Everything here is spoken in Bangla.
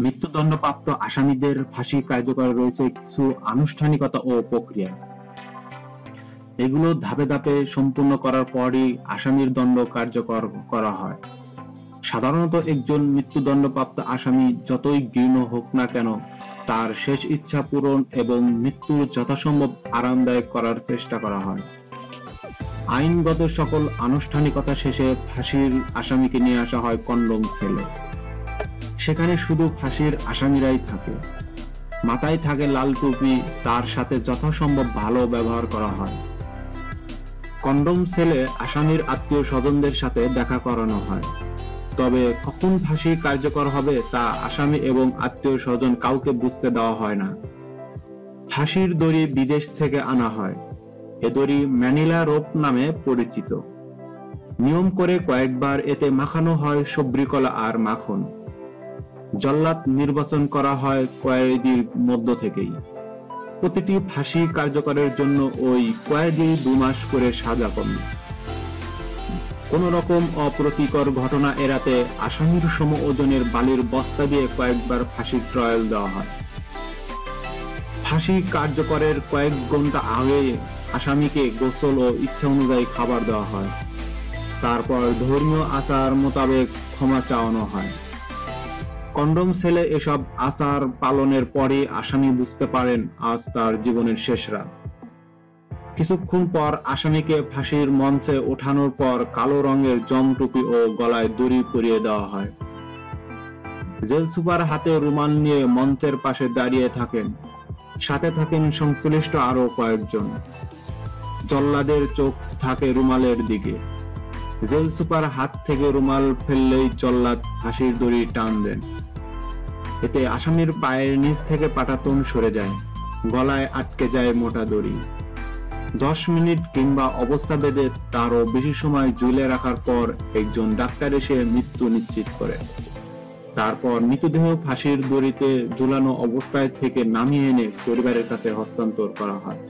মৃত্যুদণ্ডপ্রাপ্ত আসামিদের ফাঁসি কার্যকরে রয়েছে কিছু আনুষ্ঠানিকতা ও প্রক্রিয়া। এগুলো ধাপে ধাপে সম্পূর্ণ করার পরই আসামির দণ্ড কার্যকর করা হয়। সাধারণত একজন মৃত্যুদণ্ডপ্রাপ্ত আসামি যতই ঘৃণ্য হোক না কেন, তার শেষ ইচ্ছা পূরণ এবং মৃত্যু যথাসম্ভব আরামদায়ক করার চেষ্টা করা হয়। আইনগত সকল আনুষ্ঠানিকতা শেষে ফাঁসির আসামিকে নিয়ে আসা হয় কন্ডম সেলে। সেখানে শুধু ফাঁসির আসামিরাই থাকে। মাথায় থাকে লাল টুপি, তার সাথে যথাসম্ভব ভালো ব্যবহার করা হয়। কন্ডম সেলে আসামির আত্মীয় স্বজনদের সাথে দেখা করানো হয়। তবে কখন ফাঁসি কার্যকর হবে তা আসামি এবং আত্মীয় স্বজন কাউকে বুঝতে দেওয়া হয় না। ফাঁসির দড়ি বিদেশ থেকে আনা হয়। এ দড়ি ম্যানিলা রোপ নামে পরিচিত। নিয়ম করে কয়েকবার এতে মাখানো হয় সবরি-কলা আর মাখন। জল্লাদ নির্বাচন করা হয় কয়েদির মধ্য থেকেই। প্রতিটি ফাঁসি কার্যকরের জন্য ওই কয়েদি 2 মাস করে সাজা পান। কোন রকম অপ্রীতিকর ঘটনা এড়াতে আসামির সম ওজনের বালির বস্তা দিয়ে কয়েকবার ফাঁসির ট্রায়াল দেওয়া হয়। ফাঁসি কার্যকরের কয়েক ঘন্টা আগে আসামিকে গোসল ও ইচ্ছা অনুযায়ী খাবার দেওয়া হয়। তারপর ধর্মীয় আচার মোতাবেক ক্ষমা চাওয়ানো হয়। কন্ডম সেলে এসব আচার পালনের পরে আসামি বুঝতে পারেন আজ তার জীবনের শেষ রাত। কিছুক্ষণ পর আসামিকে ফাঁসির মঞ্চে ওঠানোর পর কালো রঙের জম টুপি ও গলায় দড়ি পরিয়ে দেওয়া হয়। জেল সুপার হাতে রুমাল নিয়ে মঞ্চের পাশে দাঁড়িয়ে থাকেন। সাথে থাকেন সংশ্লিষ্ট আরো কয়েকজন। জল্লাদের চোখ থাকে রুমালের দিকে। জেল সুপার হাত থেকে রুমাল ফেললেই জল্লাদ ফাঁসির দড়ি টান দেন। এতে আসামির পায়ের নিচ থেকে পাটাতন সরে যায়, গলায় আটকে যায় মোটা দড়ি। 10 মিনিট কিংবা অবস্থা ভেদে তারও বেশি সময় ঝুলে রাখার পর একজন ডাক্তার এসে মৃত্যু নিশ্চিত করে। তারপর মৃতদেহ ফাঁসির দড়িতে ঝুলানো অবস্থায় থেকে নামিয়ে এনে পরিবারের কাছে হস্তান্তর করা হয়।